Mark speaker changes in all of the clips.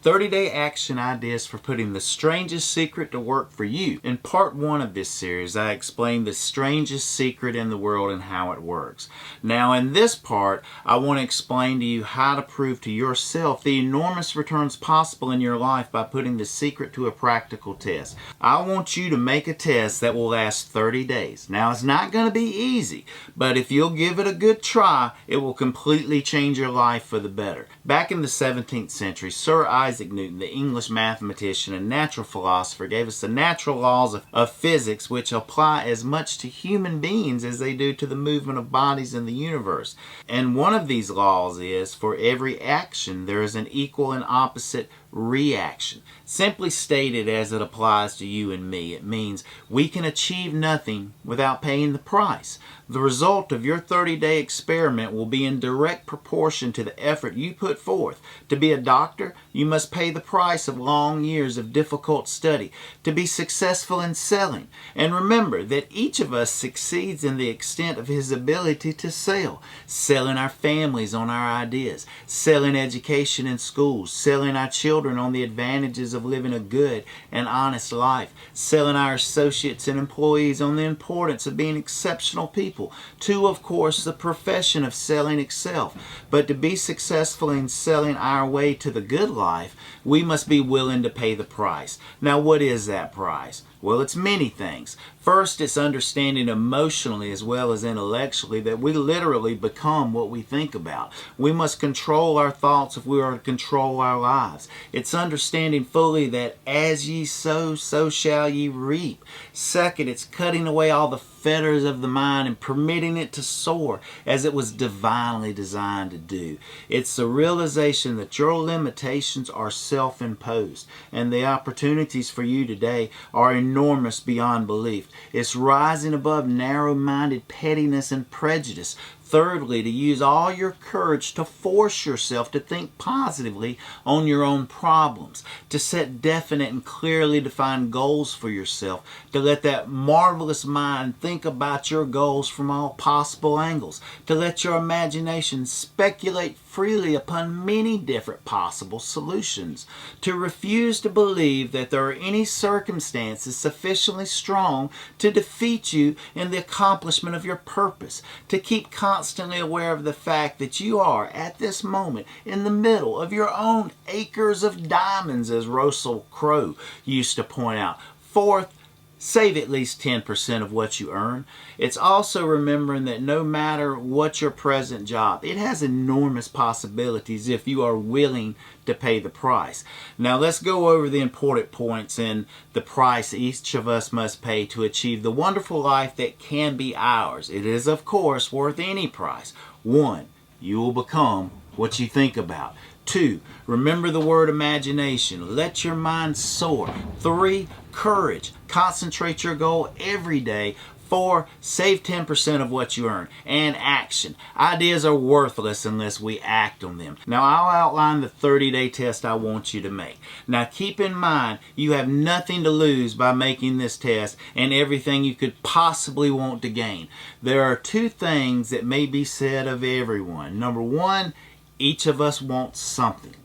Speaker 1: 30-day action ideas for putting the strangest secret to work for you. In part 1 of this series, I explained the strangest secret in the world and how it works. Now in this part, I want to explain to you how to prove to yourself the enormous returns possible in your life by putting the secret to a practical test. I want you to make a test that will last 30 days. Now it's not going to be easy, but if you'll give it a good try, it will completely change your life for the better. Back in the 17th century, Sir Isaac Newton, the English mathematician and natural philosopher, gave us the natural laws of physics, which apply as much to human beings as they do to the movement of bodies in the universe. And one of these laws is, for every action there is an equal and opposite reaction. Simply stated as it applies to you and me, it means we can achieve nothing without paying the price. The result of your 30-day experiment will be in direct proportion to the effort you put forth. To be a doctor, you must pay the price of long years of difficult study to be successful in selling. And remember that each of us succeeds in the extent of his ability to sell. Selling our families on our ideas, selling education in schools, selling our children on the advantages of living a good and honest life, selling our associates and employees on the importance of being exceptional people, to, of course, the profession of selling itself. But to be successful in selling our way to the good life, we must be willing to pay the price. Now, what is that price? Well, it's many things. First, it's understanding emotionally as well as intellectually that we literally become what we think about. We must control our thoughts if we are to control our lives. It's understanding fully that as ye sow, so shall ye reap. Second, it's cutting away all the fetters of the mind and permitting it to soar as it was divinely designed to do. It's the realization that your limitations are self-imposed and the opportunities for you today are enormous beyond belief. It's rising above narrow-minded pettiness and prejudice. Thirdly, to use all your courage to force yourself to think positively on your own problems, to set definite and clearly defined goals for yourself, to let that marvelous mind think about your goals from all possible angles, to let your imagination speculate freely upon many different possible solutions, to refuse to believe that there are any circumstances sufficiently strong to defeat you in the accomplishment of your purpose, to keep constantly aware of the fact that you are, at this moment, in the middle of your own acres of diamonds, as Russell Crowe used to point out. Fourth, save at least 10% of what you earn. It's also remembering that no matter what your present job, it has enormous possibilities if you are willing to pay the price. Now let's go over the important points in the price each of us must pay to achieve the wonderful life that can be ours. It is, of course, worth any price. 1, you will become what you think about. 2, remember the word imagination. Let your mind soar. 3, courage. Concentrate your goal every day. 4, save 10% of what you earn. And action. Ideas are worthless unless we act on them. Now I'll outline the 30-day test I want you to make. Now keep in mind, you have nothing to lose by making this test and everything you could possibly want to gain. There are 2 things that may be said of everyone. Number 1, each of us wants something.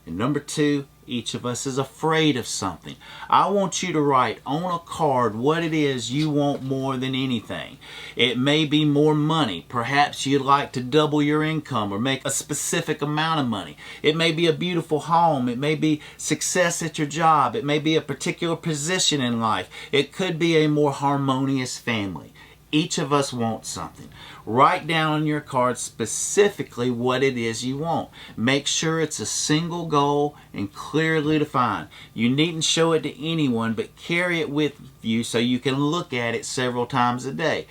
Speaker 1: And number 2, each of us is afraid of something. I want you to write on a card what it is you want more than anything. It may be more money. Perhaps you'd like to double your income or make a specific amount of money. It may be a beautiful home. It may be success at your job. It may be a particular position in life. It could be a more harmonious family. Each of us wants something. Write down on your card specifically what it is you want. Make sure it's a single goal and clearly defined. You needn't show it to anyone, but carry it with you so you can look at it several times a day.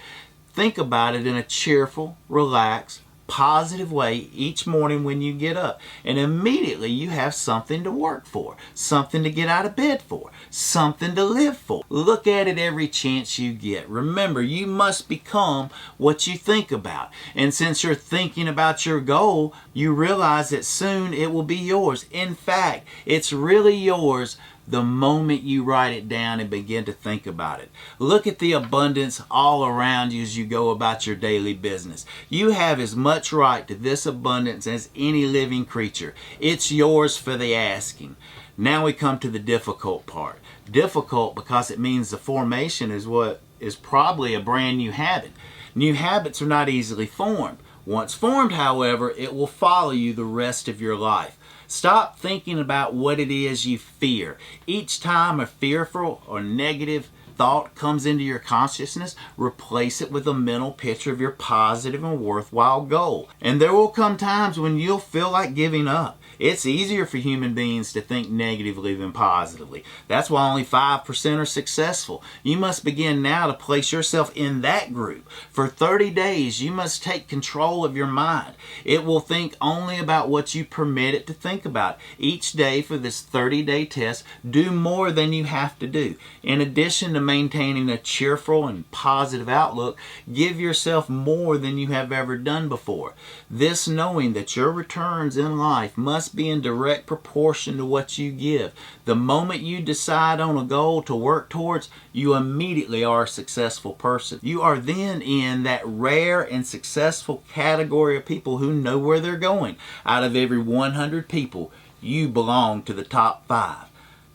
Speaker 1: Think about it in a cheerful, relaxed, positive way each morning when you get up, and immediately you have something to work for, something to get out of bed for, something to live for. Look at it every chance you get. Remember, you must become what you think about, and since you're thinking about your goal, you realize that soon it will be yours. In fact, it's really yours the moment you write it down and begin to think about it. Look at the abundance all around you as you go about your daily business. You have as much right to this abundance as any living creature. It's yours for the asking. Now we come to the difficult part. Difficult because it means the formation is what is probably a brand new habit. New habits are not easily formed. Once formed, however, it will follow you the rest of your life. Stop thinking about what it is you fear. Each time a fearful or negative thought comes into your consciousness, replace it with a mental picture of your positive and worthwhile goal. And there will come times when you'll feel like giving up. It's easier for human beings to think negatively than positively. That's why only 5% are successful. You must begin now to place yourself in that group. For 30 days, you must take control of your mind. It will think only about what you permit it to think about. Each day for this 30-day test, do more than you have to do. In addition to maintaining a cheerful and positive outlook, give yourself more than you have ever done before. This knowing that your returns in life must be in direct proportion to what you give. The moment you decide on a goal to work towards, you immediately are a successful person. You are then in that rare and successful category of people who know where they're going. Out of every 100 people, you belong to the top 5.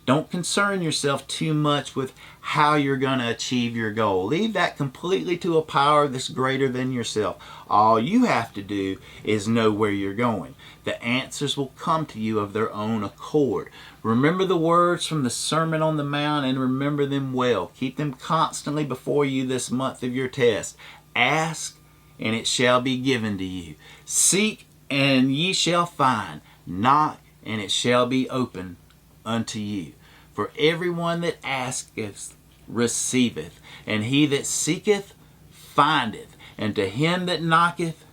Speaker 1: Don't concern yourself too much with how you're going to achieve your goal. Leave that completely to a power that's greater than yourself. All you have to do is know where you're going. The answers will come to you of their own accord. Remember the words from the Sermon on the Mount and remember them well. Keep them constantly before you this month of your test. Ask, and it shall be given to you. Seek, and ye shall find. Knock, and it shall be opened unto you. For everyone that asketh receiveth, and he that seeketh findeth, and to him that knocketh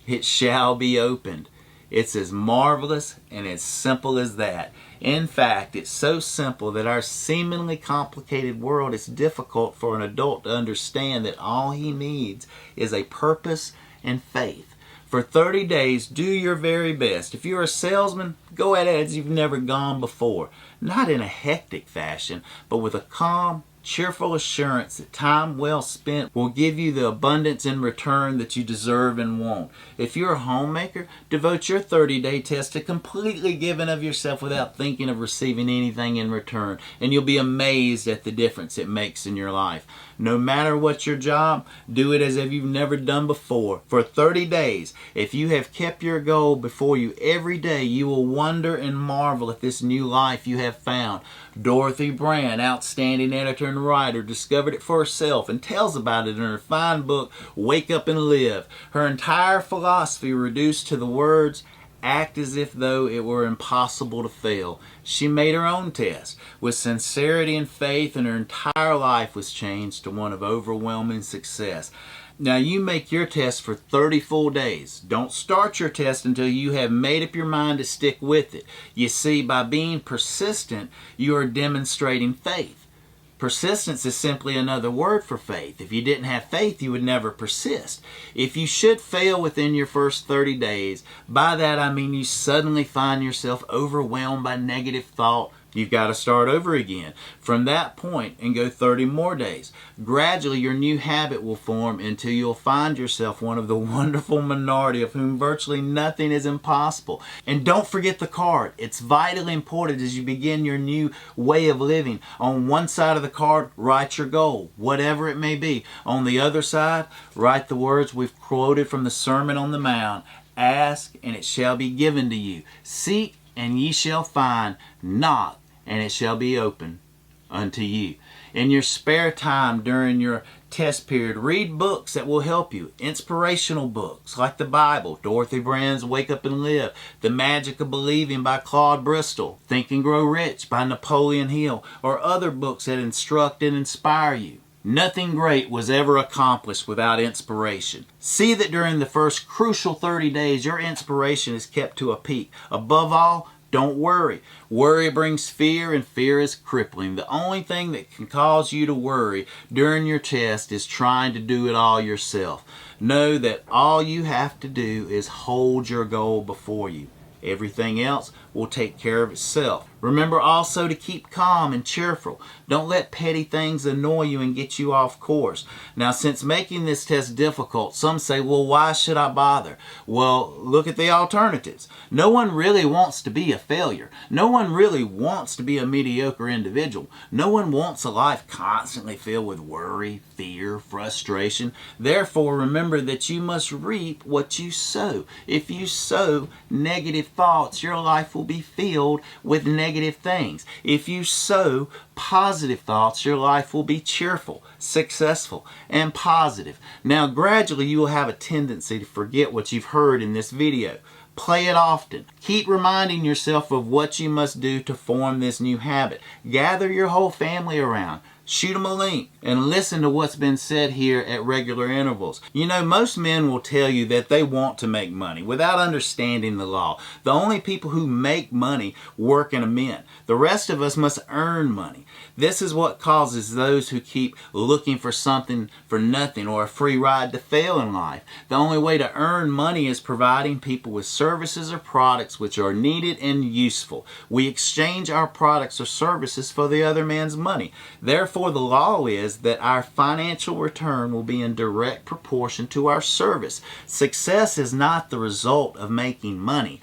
Speaker 1: it shall be opened. It's as marvelous and as simple as that. In fact, it's so simple that our seemingly complicated world is difficult for an adult to understand that all he needs is a purpose and faith. For 30 days, do your very best. If you're a salesman, go at it as you've never gone before. Not in a hectic fashion, but with a calm, cheerful assurance that time well spent will give you the abundance in return that you deserve and want. If you're a homemaker, devote your 30-day test to completely giving of yourself without thinking of receiving anything in return, and you'll be amazed at the difference it makes in your life. No matter what your job, do it as if you've never done before. For 30 days, if you have kept your goal before you every day, you will wonder and marvel at this new life you have found. Dorothy Brown, outstanding editor and writer, discovered it for herself and tells about it in her fine book, Wake Up and Live. Her entire philosophy reduced to the words, act as if though it were impossible to fail. She made her own test with sincerity and faith, and her entire life was changed to one of overwhelming success. Now you make your test for 30 full days. Don't start your test until you have made up your mind to stick with it. You see, by being persistent, you are demonstrating faith. Persistence is simply another word for faith. If you didn't have faith, you would never persist. If you should fail within your first 30 days, by that I mean you suddenly find yourself overwhelmed by negative thought, you've got to start over again from that point and go 30 more days. Gradually, your new habit will form until you'll find yourself one of the wonderful minority of whom virtually nothing is impossible. And don't forget the card. It's vitally important as you begin your new way of living. On one side of the card, write your goal, whatever it may be. On the other side, write the words we've quoted from the Sermon on the Mount. Ask, and it shall be given to you. Seek, and ye shall find. Knock, and it shall be open unto you. In your spare time during your test period, read books that will help you. Inspirational books like the Bible, Dorothy Brown's Wake Up and Live, The Magic of Believing by Claude Bristol, Think and Grow Rich by Napoleon Hill, or other books that instruct and inspire you. Nothing great was ever accomplished without inspiration. See that during the first crucial 30 days, your inspiration is kept to a peak. Above all, don't worry. Worry brings fear, and fear is crippling. The only thing that can cause you to worry during your test is trying to do it all yourself. Know that all you have to do is hold your goal before you. Everything else will take care of itself. Remember also to keep calm and cheerful. Don't let petty things annoy you and get you off course. Now, since making this test difficult, some say, well, why should I bother? Well, look at the alternatives. No one really wants to be a failure. No one really wants to be a mediocre individual. No one wants a life constantly filled with worry, fear, frustration. Therefore, remember that you must reap what you sow. If you sow negative thoughts, your life will be filled with negative things. If you sow positive thoughts, your life will be cheerful, successful, and positive. Now, gradually, you will have a tendency to forget what you've heard in this video. Play it often. Keep reminding yourself of what you must do to form this new habit. Gather your whole family around. Shoot them a link and listen to what's been said here at regular intervals. You know, most men will tell you that they want to make money without understanding the law. The only people who make money work in a mint. The rest of us must earn money. This is what causes those who keep looking for something for nothing or a free ride to fail in life. The only way to earn money is providing people with services or products which are needed and useful. We exchange our products or services for the other man's money. Therefore, the law is that our financial return will be in direct proportion to our service. Success is not the result of making money.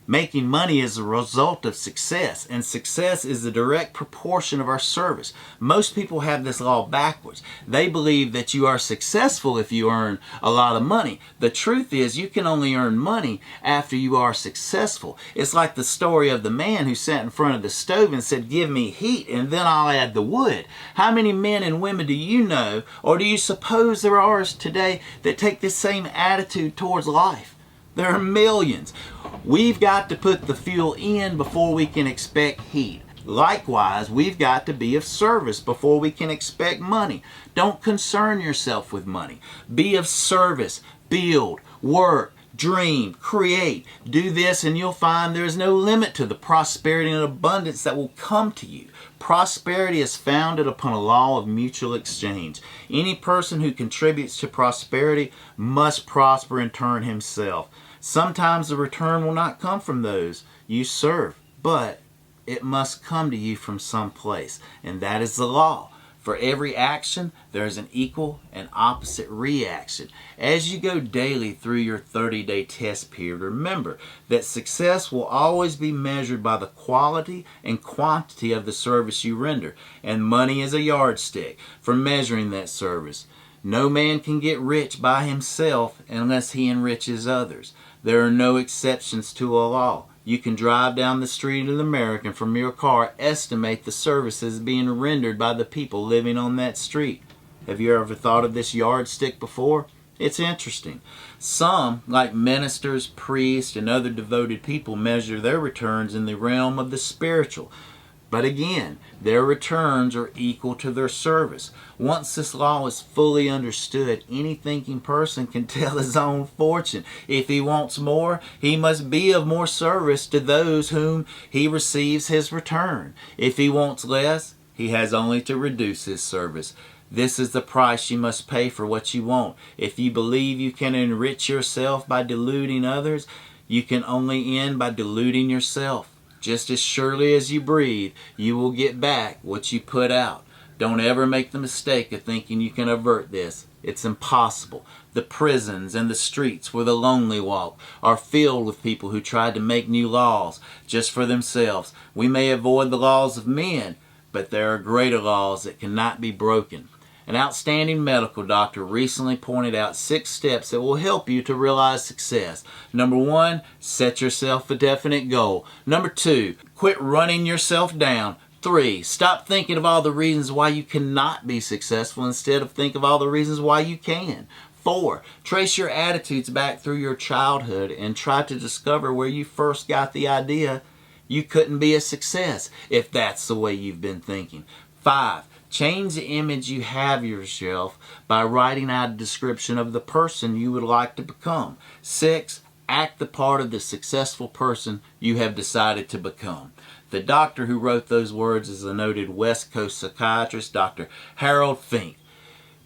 Speaker 1: Making money is a result of success, and success is the direct proportion of our service. Most people have this law backwards. They believe that you are successful if you earn a lot of money. The truth is you can only earn money after you are successful. It's like the story of the man who sat in front of the stove and said, "Give me heat and then I'll add the wood." How many men and women do you know, or do you suppose there are today, that take this same attitude towards life? There are millions. We've got to put the fuel in before we can expect heat. Likewise, we've got to be of service before we can expect money. Don't concern yourself with money. Be of service. Build, work, dream, create. Do this and you'll find there is no limit to the prosperity and abundance that will come to you. Prosperity is founded upon a law of mutual exchange. Any person who contributes to prosperity must prosper in turn himself. Sometimes the return will not come from those you serve, but it must come to you from some place, and that is the law. For every action, there is an equal and opposite reaction. As you go daily through your 30-day test period, remember that success will always be measured by the quality and quantity of the service you render, and money is a yardstick for measuring that service. No man can get rich by himself unless he enriches others. There are no exceptions to a law. You can drive down the street in America and from your car estimate the services being rendered by the people living on that street. Have you ever thought of this yardstick before? It's interesting. Some, like ministers, priests, and other devoted people, measure their returns in the realm of the spiritual. But again, their returns are equal to their service. Once this law is fully understood, any thinking person can tell his own fortune. If he wants more, he must be of more service to those whom he receives his return. If he wants less, he has only to reduce his service. This is the price you must pay for what you want. If you believe you can enrich yourself by deluding others, you can only end by deluding yourself. Just as surely as you breathe, you will get back what you put out. Don't ever make the mistake of thinking you can avert this. It's impossible. The prisons and the streets where the lonely walk are filled with people who tried to make new laws just for themselves. We may avoid the laws of men, but there are greater laws that cannot be broken. An outstanding medical doctor recently pointed out 6 steps that will help you to realize success. Number 1, set yourself a definite goal. Number 2, quit running yourself down. 3, stop thinking of all the reasons why you cannot be successful instead of think of all the reasons why you can. 4, trace your attitudes back through your childhood and try to discover where you first got the idea you couldn't be a success if that's the way you've been thinking. 5, change the image you have of yourself by writing out a description of the person you would like to become. 6, act the part of the successful person you have decided to become. The doctor who wrote those words is the noted West Coast psychiatrist, Dr. Harold Fink.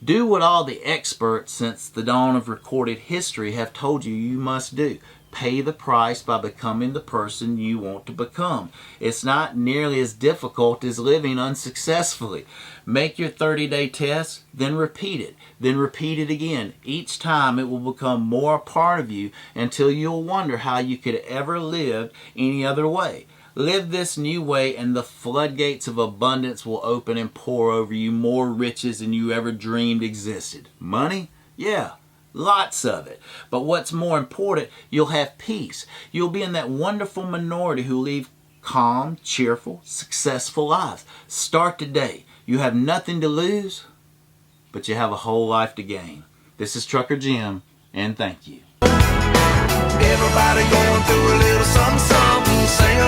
Speaker 1: Do what all the experts since the dawn of recorded history have told you you must do. pay the price by becoming the person you want to become. It's not nearly as difficult as living unsuccessfully. Make your 30-day test, then repeat it. Then repeat it again. Each time it will become more a part of you until you'll wonder how you could ever live any other way. Live this new way and the floodgates of abundance will open and pour over you more riches than you ever dreamed existed. Money? Yeah. Lots of it. But what's more important, you'll have peace. You'll be in that wonderful minority who live calm, cheerful, successful lives. Start today. You have nothing to lose, but you have a whole life to gain. This is Trucker Jim, and thank you.
Speaker 2: Everybody going through a little something, something. Sing